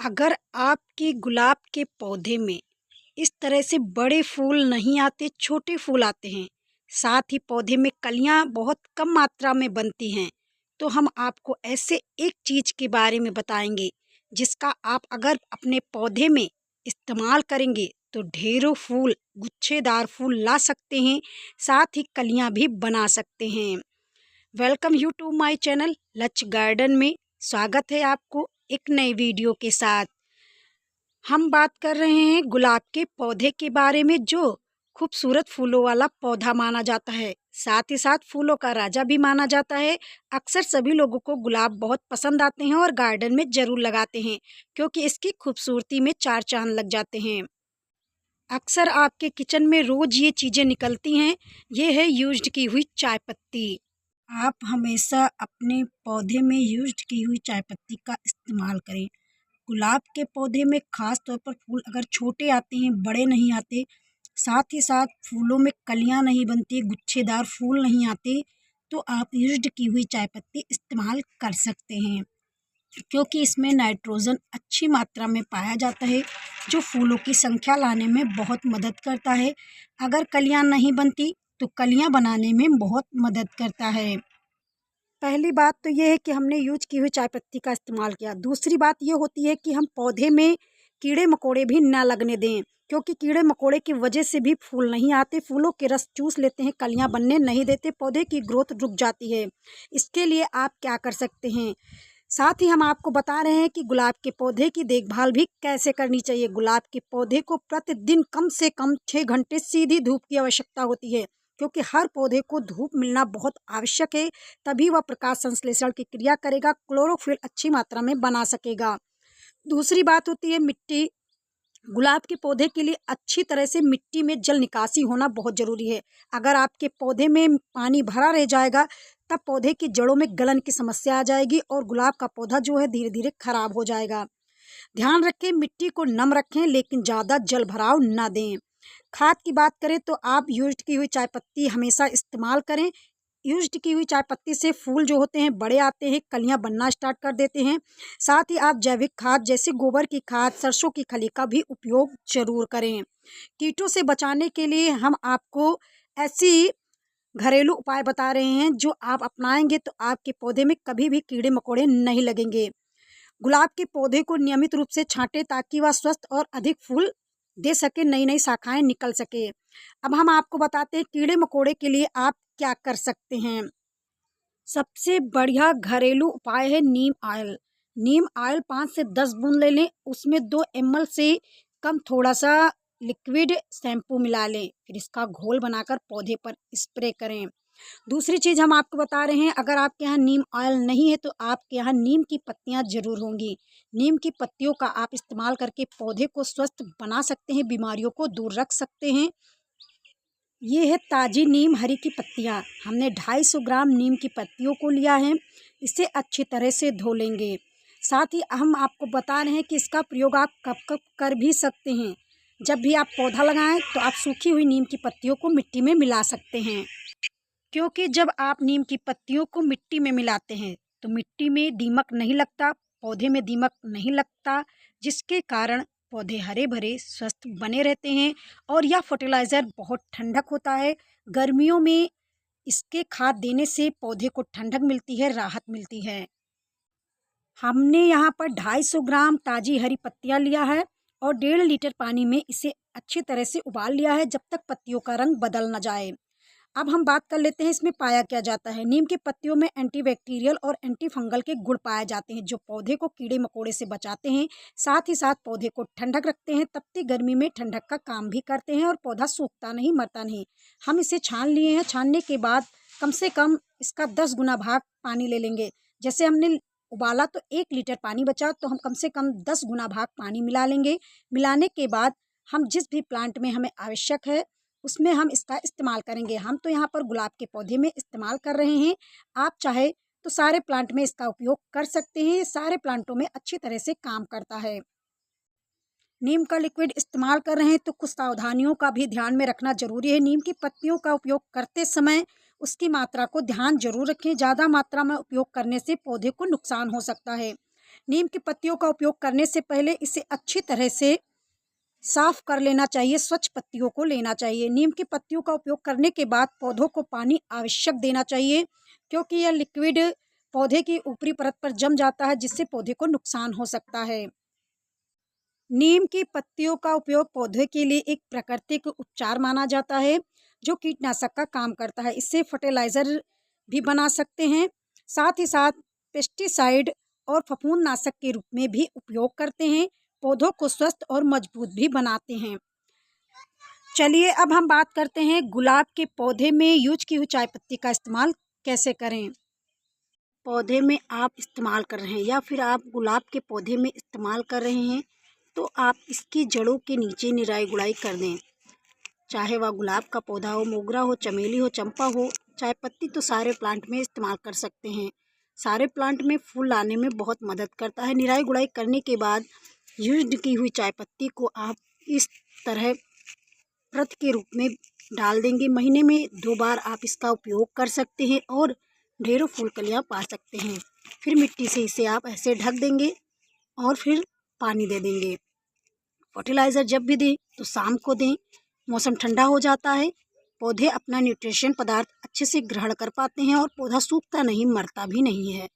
अगर आपके गुलाब के पौधे में इस तरह से बड़े फूल नहीं आते, छोटे फूल आते हैं, साथ ही पौधे में कलियां बहुत कम मात्रा में बनती हैं, तो हम आपको ऐसे एक चीज़ के बारे में बताएंगे जिसका आप अगर अपने पौधे में इस्तेमाल करेंगे तो ढेरों फूल, गुच्छेदार फूल ला सकते हैं, साथ ही कलियां भी बना सकते हैं। Welcome you to my channel lush garden में स्वागत है आपको एक नए वीडियो के साथ। हम बात कर रहे हैं गुलाब के पौधे के बारे में, जो खूबसूरत फूलों वाला पौधा माना जाता है, साथ ही साथ फूलों का राजा भी माना जाता है। अक्सर सभी लोगों को गुलाब बहुत पसंद आते हैं और गार्डन में ज़रूर लगाते हैं, क्योंकि इसकी खूबसूरती में चार चांद लग जाते हैं। अक्सर आपके किचन में रोज़ ये चीज़ें निकलती हैं। ये है यूज्ड की हुई चाय पत्ती। आप हमेशा अपने पौधे में यूज्ड की हुई चाय पत्ती का इस्तेमाल करें। गुलाब के पौधे में ख़ास तौर पर फूल अगर छोटे आते हैं, बड़े नहीं आते, साथ ही साथ फूलों में कलियां नहीं बनती, गुच्छेदार फूल नहीं आते, तो आप यूज्ड की हुई चाय पत्ती इस्तेमाल कर सकते हैं, क्योंकि इसमें नाइट्रोजन अच्छी मात्रा में पाया जाता है, जो फूलों की संख्या लाने में बहुत मदद करता है। अगर कलियां नहीं बनती तो कलियां बनाने में बहुत मदद करता है। पहली बात तो ये है कि हमने यूज की हुई चाय पत्ती का इस्तेमाल किया। दूसरी बात ये होती है कि हम पौधे में कीड़े मकोड़े भी ना लगने दें, क्योंकि कीड़े मकोड़े की वजह से भी फूल नहीं आते, फूलों के रस चूस लेते हैं, कलियां बनने नहीं देते, पौधे की ग्रोथ रुक जाती है। इसके लिए आप क्या कर सकते हैं, साथ ही हम आपको बता रहे हैं कि गुलाब के पौधे की देखभाल भी कैसे करनी चाहिए। गुलाब के पौधे को प्रतिदिन कम से कम 6 घंटे सीधी धूप की आवश्यकता होती है, क्योंकि हर पौधे को धूप मिलना बहुत आवश्यक है, तभी वह प्रकाश संश्लेषण की क्रिया करेगा, क्लोरोफिल अच्छी मात्रा में बना सकेगा। दूसरी बात होती है मिट्टी। गुलाब के पौधे के लिए अच्छी तरह से मिट्टी में जल निकासी होना बहुत ज़रूरी है। अगर आपके पौधे में पानी भरा रह जाएगा, तब पौधे की जड़ों में गलन की समस्या आ जाएगी और गुलाब का पौधा जो है धीरे धीरे खराब हो जाएगा। ध्यान रखें, मिट्टी को नम रखें, लेकिन ज़्यादा जल भराव ना दें। खाद की बात करें तो आप यूज्ड की हुई चाय पत्ती हमेशा इस्तेमाल करें। यूज्ड की हुई चाय पत्ती से फूल जो होते हैं बड़े आते हैं, कलियां बनना स्टार्ट कर देते हैं। साथ ही आप जैविक खाद जैसे गोबर की खाद, सरसों की खली का भी उपयोग जरूर करें। कीटों से बचाने के लिए हम आपको ऐसी घरेलू उपाय बता रहे हैं जो आप अपनाएंगे तो आपके पौधे में कभी भी कीड़े मकोड़े नहीं लगेंगे। गुलाब के पौधे को नियमित रूप से छांटें, ताकि वह स्वस्थ और अधिक फूल दे सके, नई नई शाखाएं निकल सके। अब हम आपको बताते हैं कीड़े मकोड़े के लिए आप क्या कर सकते हैं। सबसे बढ़िया घरेलू उपाय है नीम ऑयल। नीम ऑयल 5 से 10 बूंद ले लें, उसमें 2 ml से कम थोड़ा सा लिक्विड शैम्पू मिला लें, फिर इसका घोल बनाकर पौधे पर स्प्रे करें। दूसरी चीज़ हम आपको बता रहे हैं, अगर आपके यहाँ नीम ऑयल नहीं है तो आपके यहाँ नीम की पत्तियाँ ज़रूर होंगी। नीम की पत्तियों का आप इस्तेमाल करके पौधे को स्वस्थ बना सकते हैं, बीमारियों को दूर रख सकते हैं। ये है ताज़ी नीम हरी की पत्तियाँ। हमने 250 ग्राम नीम की पत्तियों को लिया है, इसे अच्छी तरह से धो लेंगे। साथ ही हम आपको बता रहे हैं कि इसका प्रयोग आप कब कब कर भी सकते हैं। जब भी आप पौधा लगाएं तो आप सूखी हुई नीम की पत्तियों को मिट्टी में मिला सकते हैं, क्योंकि जब आप नीम की पत्तियों को मिट्टी में मिलाते हैं तो मिट्टी में दीमक नहीं लगता, पौधे में दीमक नहीं लगता, जिसके कारण पौधे हरे भरे स्वस्थ बने रहते हैं। और यह फर्टिलाइज़र बहुत ठंडक होता है। गर्मियों में इसके खाद देने से पौधे को ठंडक मिलती है, राहत मिलती है। हमने यहाँ पर 250 ग्राम ताज़ी हरी पत्तियाँ लिया है और 1.5 लीटर पानी में इसे अच्छी तरह से उबाल लिया है, जब तक पत्तियों का रंग बदल न जाए। अब हम बात कर लेते हैं इसमें पाया क्या जाता है। नीम की पत्तियों में एंटीबैक्टीरियल और एंटी फंगल के गुण पाए जाते हैं, जो पौधे को कीड़े मकोड़े से बचाते हैं, साथ ही साथ पौधे को ठंडक रखते हैं। तपती गर्मी में ठंडक का काम भी करते हैं और पौधा सूखता नहीं, मरता नहीं। हम इसे छान लिए हैं, छानने के बाद कम से कम इसका 10 गुना भाग पानी ले लेंगे। जैसे हमने उबाला तो 1 लीटर पानी बचा, तो हम कम से कम 10 गुना भाग पानी मिला लेंगे। मिलाने के बाद हम जिस भी प्लांट में हमें आवश्यक है उसमें हम इसका इस्तेमाल करेंगे। हम तो यहाँ पर गुलाब के पौधे में इस्तेमाल कर रहे हैं, आप चाहे तो सारे प्लांट में इसका उपयोग कर सकते हैं। सारे प्लांटों में अच्छी तरह से काम करता है। नीम का लिक्विड इस्तेमाल कर रहे हैं तो कुछ सावधानियों का भी ध्यान में रखना जरूरी है। नीम की पत्तियों का उपयोग करते समय उसकी मात्रा को ध्यान जरूर रखें। ज़्यादा मात्रा में उपयोग करने से पौधे को नुकसान हो सकता है। नीम की पत्तियों का उपयोग करने से पहले इसे अच्छी तरह से साफ कर लेना चाहिए, स्वच्छ पत्तियों को लेना चाहिए। नीम की पत्तियों का उपयोग करने के बाद पौधों को पानी आवश्यक देना चाहिए, क्योंकि यह लिक्विड पौधे की ऊपरी परत पर जम जाता है, जिससे पौधे को नुकसान हो सकता है। नीम की पत्तियों का उपयोग पौधे के लिए एक प्राकृतिक उपचार माना जाता है, जो कीटनाशक का काम करता है। इससे फर्टिलाइज़र भी बना सकते हैं। साथ ही साथ पेस्टिसाइड और फफूंदनाशक के रूप में भी उपयोग करते हैं। पौधों को स्वस्थ और मजबूत भी बनाते हैं। चलिए अब हम बात करते हैं गुलाब के पौधे में यूज की हुई चाय पत्ती का इस्तेमाल कैसे करें। पौधे में आप इस्तेमाल कर रहे हैं या फिर आप गुलाब के पौधे में इस्तेमाल कर रहे हैं, तो आप इसकी जड़ों के नीचे निराई गुड़ाई कर दें। चाहे वह गुलाब का पौधा हो, मोगरा हो, चमेली हो, चंपा हो, चाय पत्ती तो सारे प्लांट में इस्तेमाल कर सकते हैं। सारे प्लांट में फूल लाने में बहुत मदद करता है। निराई गुड़ाई करने के बाद यूज्ड की हुई चाय पत्ती को आप इस तरह प्रत के रूप में डाल देंगे। महीने में 2 बार आप इसका उपयोग कर सकते हैं और ढेरों फूल कलियाँ पा सकते हैं। फिर मिट्टी से इसे आप ऐसे ढक देंगे और फिर पानी दे देंगे। फर्टिलाइज़र जब भी दें तो शाम को दें। मौसम ठंडा हो जाता है, पौधे अपना न्यूट्रिशन पदार्थ अच्छे से ग्रहण कर पाते हैं और पौधा सूखता नहीं, मरता भी नहीं है।